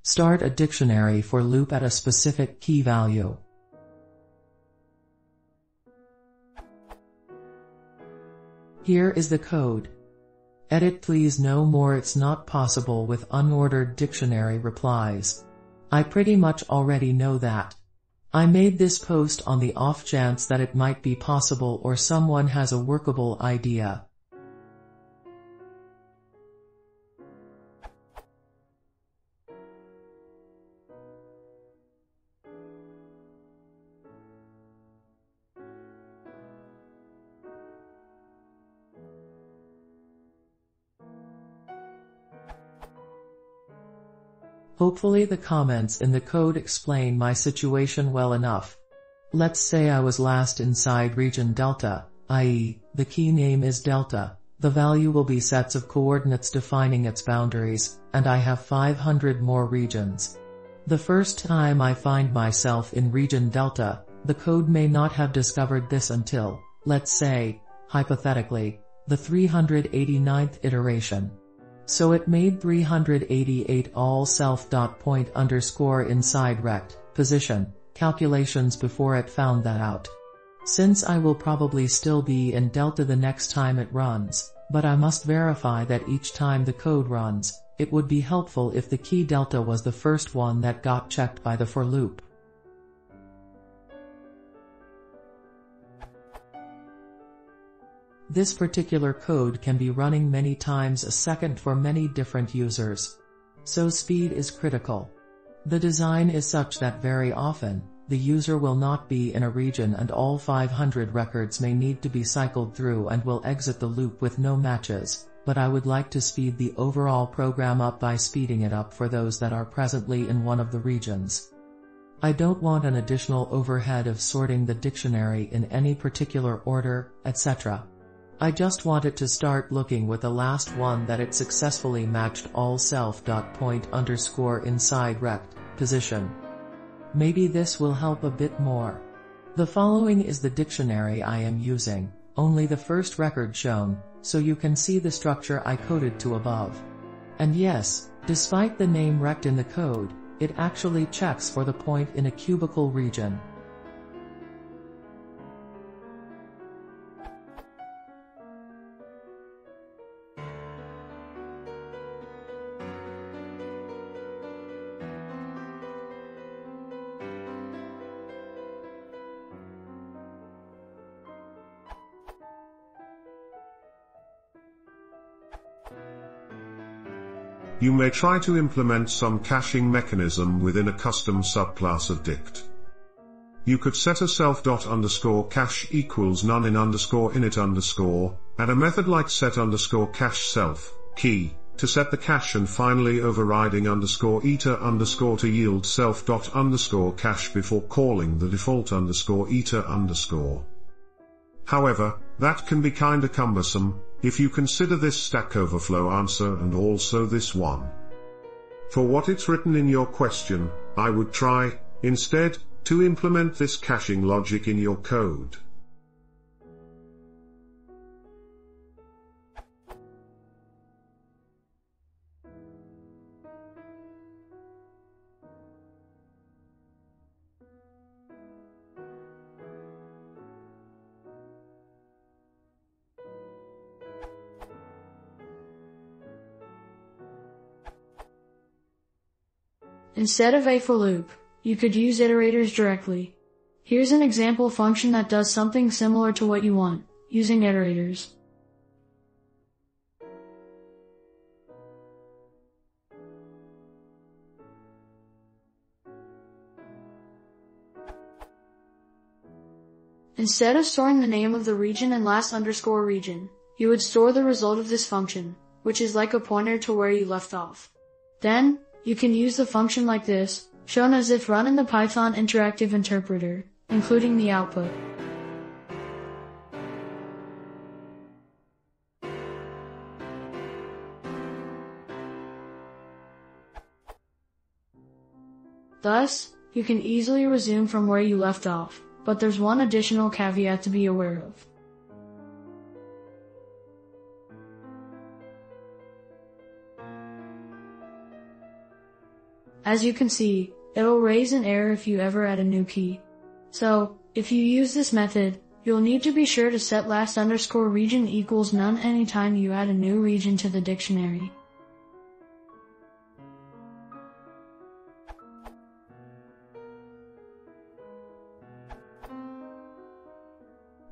Start a dictionary for loop at a specific key value. Here is the code. Edit please no more. It's not possible with unordered dictionary replies. I pretty much already know that. I made this post on the off chance that it might be possible or someone has a workable idea. Hopefully the comments in the code explain my situation well enough. Let's say I was last inside region delta, i.e., the key name is delta, the value will be sets of coordinates defining its boundaries, and I have 500 more regions. The first time I find myself in region delta, the code may not have discovered this until, let's say, hypothetically, the 389th iteration. So it made 388 all self.point underscore inside rect position calculations before it found that out. Since I will probably still be in delta the next time it runs, but I must verify that each time the code runs, it would be helpful if the key delta was the first one that got checked by the for loop. This particular code can be running many times a second for many different users. So speed is critical. The design is such that very often, the user will not be in a region and all 500 records may need to be cycled through and will exit the loop with no matches, but I would like to speed the overall program up by speeding it up for those that are presently in one of the regions. I don't want an additional overhead of sorting the dictionary in any particular order, etc. I just want it to start looking with the last one that it successfully matched all self.point underscore inside rect position. Maybe this will help a bit more. The following is the dictionary I am using, only the first record shown, so you can see the structure I coded to above. And yes, despite the name rect in the code, it actually checks for the point in a cubical region. You may try to implement some caching mechanism within a custom subclass of dict. You could set a self._cache equals none in underscore init underscore, and a method like set underscore cache self key to set the cache and finally overriding underscore eta underscore to yield self._cache before calling the default underscore eta underscore. However, that can be kinda cumbersome, if you consider this Stack Overflow answer and also this one. For what it's written in your question, I would try, instead, to implement this caching logic in your code. Instead of a for loop, you could use iterators directly. Here's an example function that does something similar to what you want, using iterators. Instead of storing the name of the region and last underscore region, you would store the result of this function, which is like a pointer to where you left off. Then, you can use the function like this, shown as if run in the Python interactive interpreter, including the output. Thus, you can easily resume from where you left off, but there's one additional caveat to be aware of. As you can see, it'll raise an error if you ever add a new key. So, if you use this method, you'll need to be sure to set last_region equals none anytime you add a new region to the dictionary.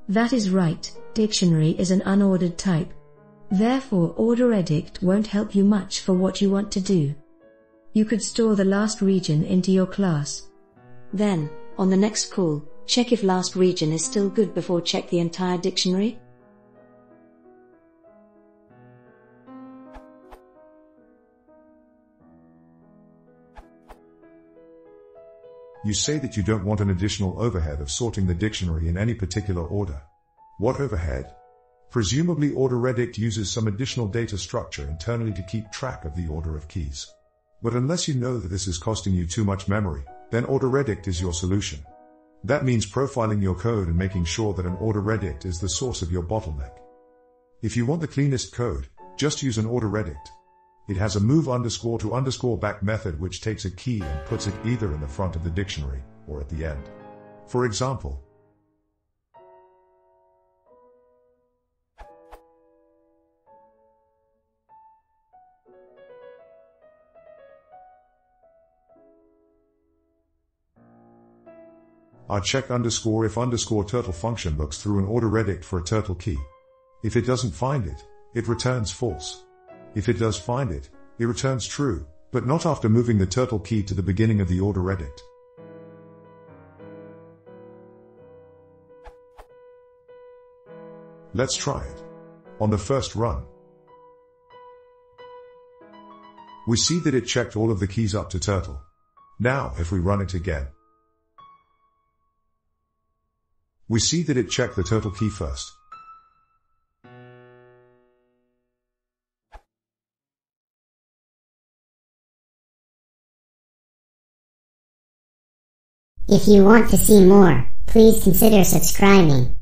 That is right, dictionary is an unordered type. Therefore orderEdict won't help you much for what you want to do. You could store the last region into your class. Then, on the next call, check if last region is still good before check the entire dictionary. You say that you don't want an additional overhead of sorting the dictionary in any particular order. What overhead? Presumably orderEdict uses some additional data structure internally to keep track of the order of keys. But unless you know that this is costing you too much memory, then orderEdict is your solution. That means profiling your code and making sure that an orderEdict is the source of your bottleneck. If you want the cleanest code, just use an orderEdict. It has a move_to_back method which takes a key and puts it either in the front of the dictionary or at the end. For example, our check_if_turtle function looks through an orderEdict for a turtle key. If it doesn't find it, it returns false. If it does find it, it returns true, but not after moving the turtle key to the beginning of the orderEdict. Let's try it. On the first run, we see that it checked all of the keys up to turtle. Now, if we run it again, we see that it checked the turtle key first. If you want to see more, please consider subscribing.